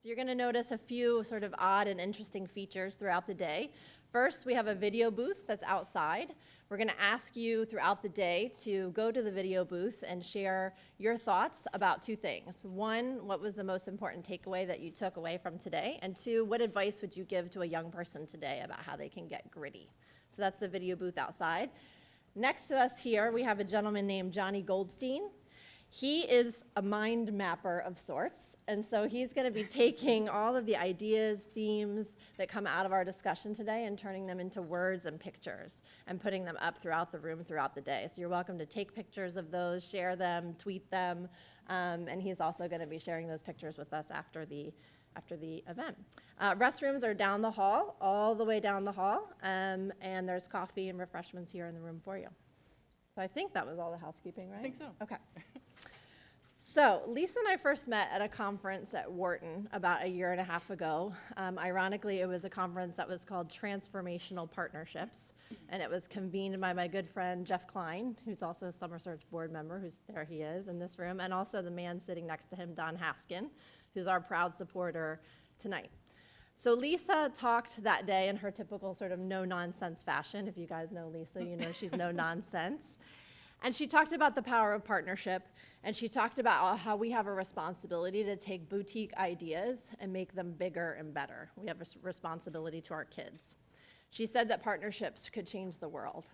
So you're going to notice a few sort of odd and interesting features throughout the day. First, we have a video booth that's outside. We're going to ask you throughout the day to go to the video booth and share your thoughts about two things. One, what was the most important takeaway that you took away from today? And two, what advice would you give to a young person today about how they can get gritty? So that's the video booth outside. Next to us here, we have a gentleman named Johnny Goldstein. He is a mind mapper of sorts, and so he's going to be taking all of the ideas, themes that come out of our discussion today and turning them into words and pictures and putting them up throughout the room throughout the day. So you're welcome to take pictures of those, share them, tweet them, and he's also going to be sharing those pictures with us after the event. Restrooms are down the hall, all the way down the hall, and there's coffee and refreshments here in the room for you. So I think that was all the housekeeping, right? I think so. Okay. So Lisa and I first met at a conference at Wharton about a year and a half ago. Ironically, it was a conference that was called Transformational Partnerships, and it was convened by my good friend Jeff Klein, who's also a Summer Search board member, there he is in this room, and also the man sitting next to him, Don Haskin, who's our proud supporter tonight. So Lisa talked that day in her typical sort of no-nonsense fashion. If you guys know Lisa, you know she's no-nonsense. And she talked about the power of partnership, and she talked about how we have a responsibility to take boutique ideas and make them bigger and better. We have a responsibility to our kids. She said that partnerships could change the world.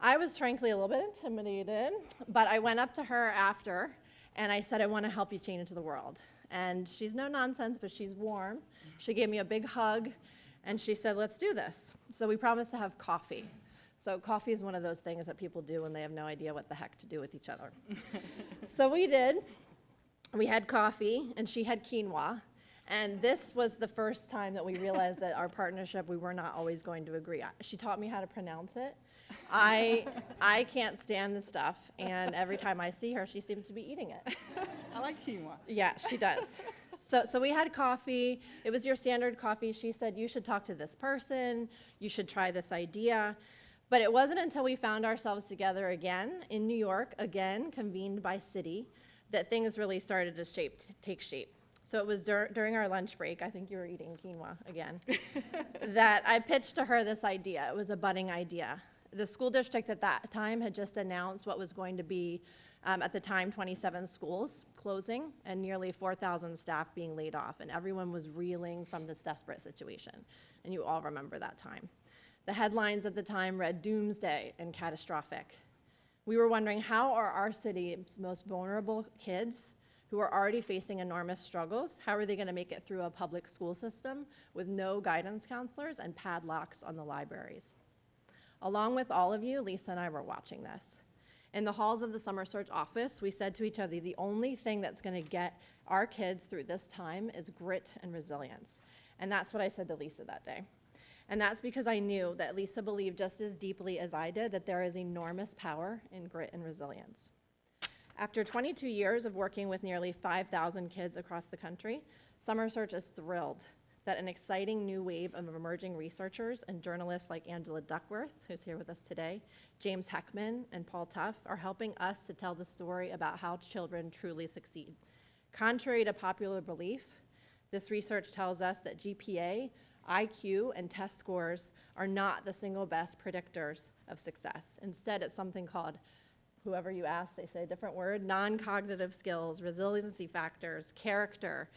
I was frankly a little bit intimidated, but I went up to her after, and I said, I want to help you change the world. And she's no nonsense, but she's warm. She gave me a big hug, and she said, let's do this. So we promised to have coffee. So coffee is one of those things that people do when they have no idea what the heck to do with each other. So we did. We had coffee, and she had quinoa. And this was the first time that we realized that our partnership, we were not always going to agree. She taught me how to pronounce it. I can't stand the stuff, and every time I see her, she seems to be eating it. I like quinoa. Yeah, she does. So we had coffee. It was your standard coffee. She said, you should talk to this person. You should try this idea. But it wasn't until we found ourselves together again in New York, again, convened by city, that things really started to take shape. So it was during our lunch break, I think you were eating quinoa again, that I pitched to her this idea. It was a budding idea. The school district at that time had just announced what was going to be, at the time, 27 schools closing and nearly 4,000 staff being laid off, and everyone was reeling from this desperate situation, and you all remember that time. The headlines at the time read doomsday and catastrophic. We were wondering, how are our city's most vulnerable kids who are already facing enormous struggles, how are they going to make it through a public school system with no guidance counselors and padlocks on the libraries? Along with all of you, Lisa and I were watching this. In the halls of the Summer Search office, we said to each other, the only thing that's going to get our kids through this time is grit and resilience. And that's what I said to Lisa that day. And that's because I knew that Lisa believed just as deeply as I did that there is enormous power in grit and resilience. After 22 years of working with nearly 5,000 kids across the country, Summer Search is thrilled that an exciting new wave of emerging researchers and journalists like Angela Duckworth, who's here with us today, James Heckman, and Paul Tuff are helping us to tell the story about how children truly succeed. Contrary to popular belief, this research tells us that GPA, IQ, and test scores are not the single best predictors of success. Instead, it's something called, whoever you ask, they say a different word, non-cognitive skills, resiliency factors, character.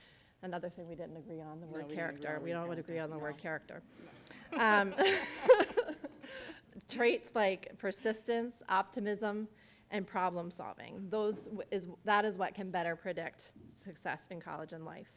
Another thing we didn't agree on, the word character. We don't agree on the word character. Traits like persistence, optimism, and problem solving. That is what can better predict success in college and life.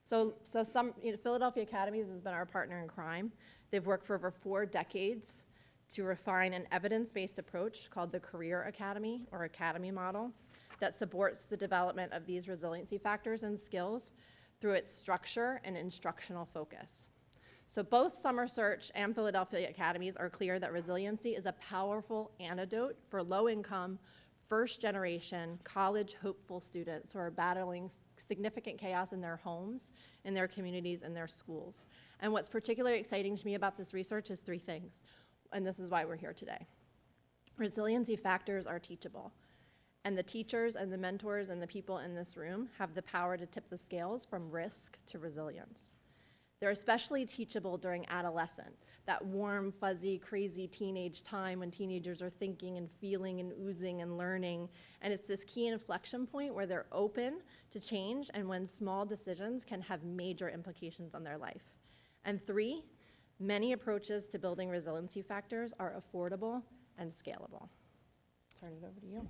Philadelphia Academies has been our partner in crime. They've worked for over 4 decades to refine an evidence-based approach called the Career Academy or Academy model that supports the development of these resiliency factors and skills through its structure and instructional focus. So both Summer Search and Philadelphia Academies are clear that resiliency is a powerful antidote for low-income, first-generation, college hopeful students who are battling significant chaos in their homes, in their communities, and their schools. And what's particularly exciting to me about this research is 3 things, and this is why we're here today. Resiliency factors are teachable. And the teachers and the mentors and the people in this room have the power to tip the scales from risk to resilience. They're especially teachable during adolescence, that warm, fuzzy, crazy teenage time when teenagers are thinking and feeling and oozing and learning. And it's this key inflection point where they're open to change and when small decisions can have major implications on their life. And 3, many approaches to building resiliency factors are affordable and scalable. Turn it over to you.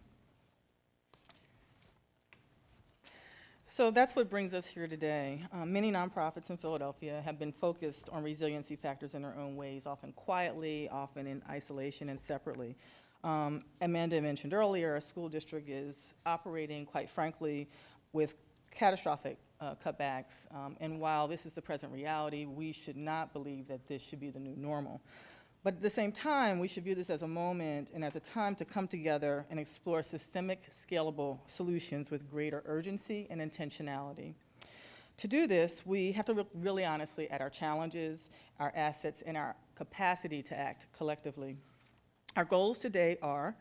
So that's what brings us here today. Many nonprofits in Philadelphia have been focused on resiliency factors in their own ways, often quietly, often in isolation and separately. Amanda mentioned earlier, a school district is operating, quite frankly, with catastrophic cutbacks. And while this is the present reality, we should not believe that this should be the new normal. But at the same time, we should view this as a moment and as a time to come together and explore systemic, scalable solutions with greater urgency and intentionality. To do this, we have to look really honestly at our challenges, our assets, and our capacity to act collectively. Our goals today are,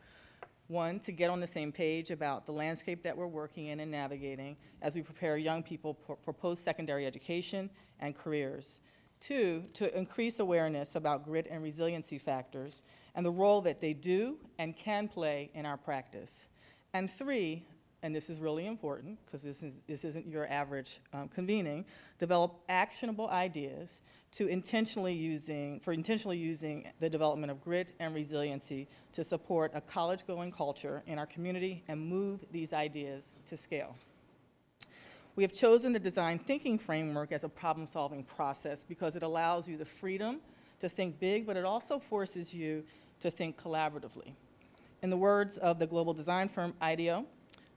1, to get on the same page about the landscape that we're working in and navigating as we prepare young people for post-secondary education and careers. 2, to increase awareness about grit and resiliency factors and the role that they do and can play in our practice. And 3, and this is really important because this isn't your average convening, develop actionable ideas for intentionally using the development of grit and resiliency to support a college-going culture in our community and move these ideas to scale. We have chosen the design thinking framework as a problem-solving process because it allows you the freedom to think big, but it also forces you to think collaboratively. In the words of the global design firm IDEO,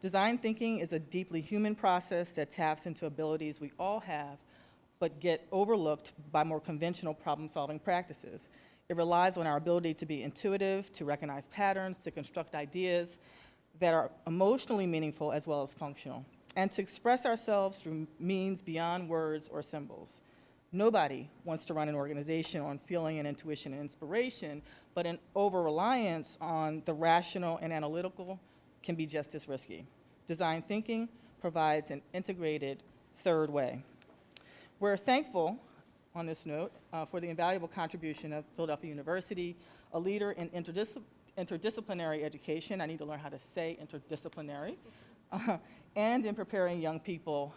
design thinking is a deeply human process that taps into abilities we all have, but get overlooked by more conventional problem-solving practices. It relies on our ability to be intuitive, to recognize patterns, to construct ideas that are emotionally meaningful as well as functional, and to express ourselves through means beyond words or symbols. Nobody wants to run an organization on feeling and intuition and inspiration, but an over-reliance on the rational and analytical can be just as risky. Design thinking provides an integrated third way. We're thankful, on this note, for the invaluable contribution of Philadelphia University, a leader in interdisciplinary education. I need to learn how to say interdisciplinary. And in preparing young people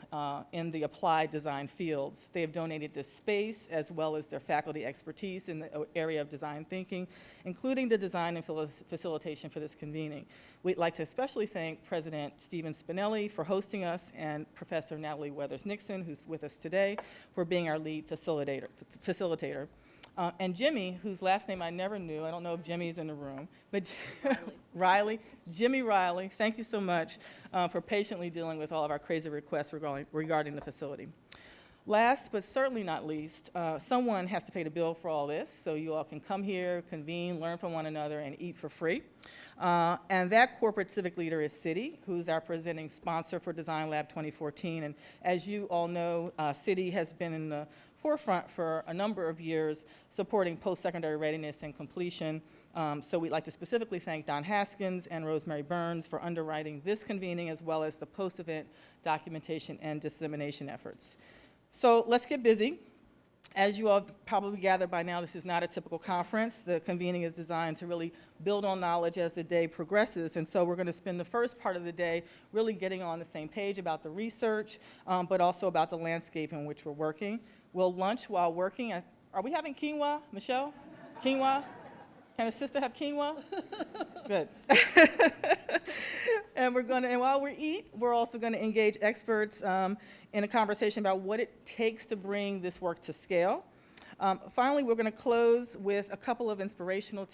in the applied design fields. They have donated this space as well as their faculty expertise in the area of design thinking, including the design and facilitation for this convening. We'd like to especially thank President Stephen Spinelli for hosting us and Professor Natalie Weathers-Nixon, who's with us today, for being our lead facilitator. And Jimmy, whose last name I never knew, I don't know if Jimmy's in the room, but Jimmy Riley, thank you so much for patiently dealing with all of our crazy requests regarding the facility. Last, but certainly not least, someone has to pay the bill for all this, so you all can come here, convene, learn from one another, and eat for free. And that corporate civic leader is Citi, who's our presenting sponsor for Design Lab 2014. And as you all know, Citi has been in the forefront for a number of years supporting post-secondary readiness and completion. So we'd like to specifically thank Don Haskins and Rosemary Burns for underwriting this convening as well as the post-event documentation and dissemination efforts. So let's get busy. As you all probably gathered by now, this is not a typical conference. The convening is designed to really build on knowledge as the day progresses, and so we're going to spend the first part of the day really getting on the same page about the research, but also about the landscape in which we're working. We'll lunch while working. Are we having quinoa, Michelle? Quinoa? Can a sister have quinoa? Good. And while we eat, we're also going to engage experts in a conversation about what it takes to bring this work to scale. Finally, we're going to close with a couple of inspirational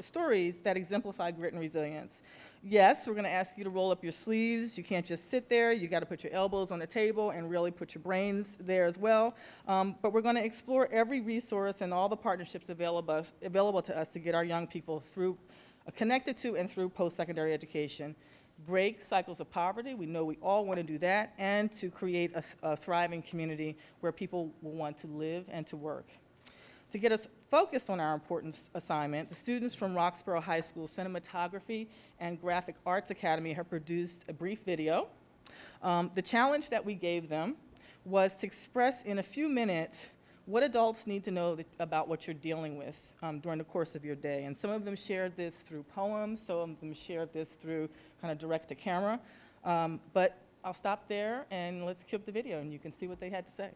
stories that exemplify grit and resilience. Yes, we're going to ask you to roll up your sleeves. You can't just sit there. You got to put your elbows on the table and really put your brains there as well. But we're going to explore every resource and all the partnerships available to us to get our young people connected to and through post-secondary education, break cycles of poverty. We know we all want to do that, and to create a thriving community where people will want to live and to work. To get us focused on our important assignment, the students from Roxborough High School Cinematography and Graphic Arts Academy have produced a brief video. The challenge that we gave them was to express in a few minutes what adults need to know about what you're dealing with during the course of your day. And some of them shared this through poems, some of them shared this through kind of direct to camera. But I'll stop there and let's cue up the video and you can see what they had to say.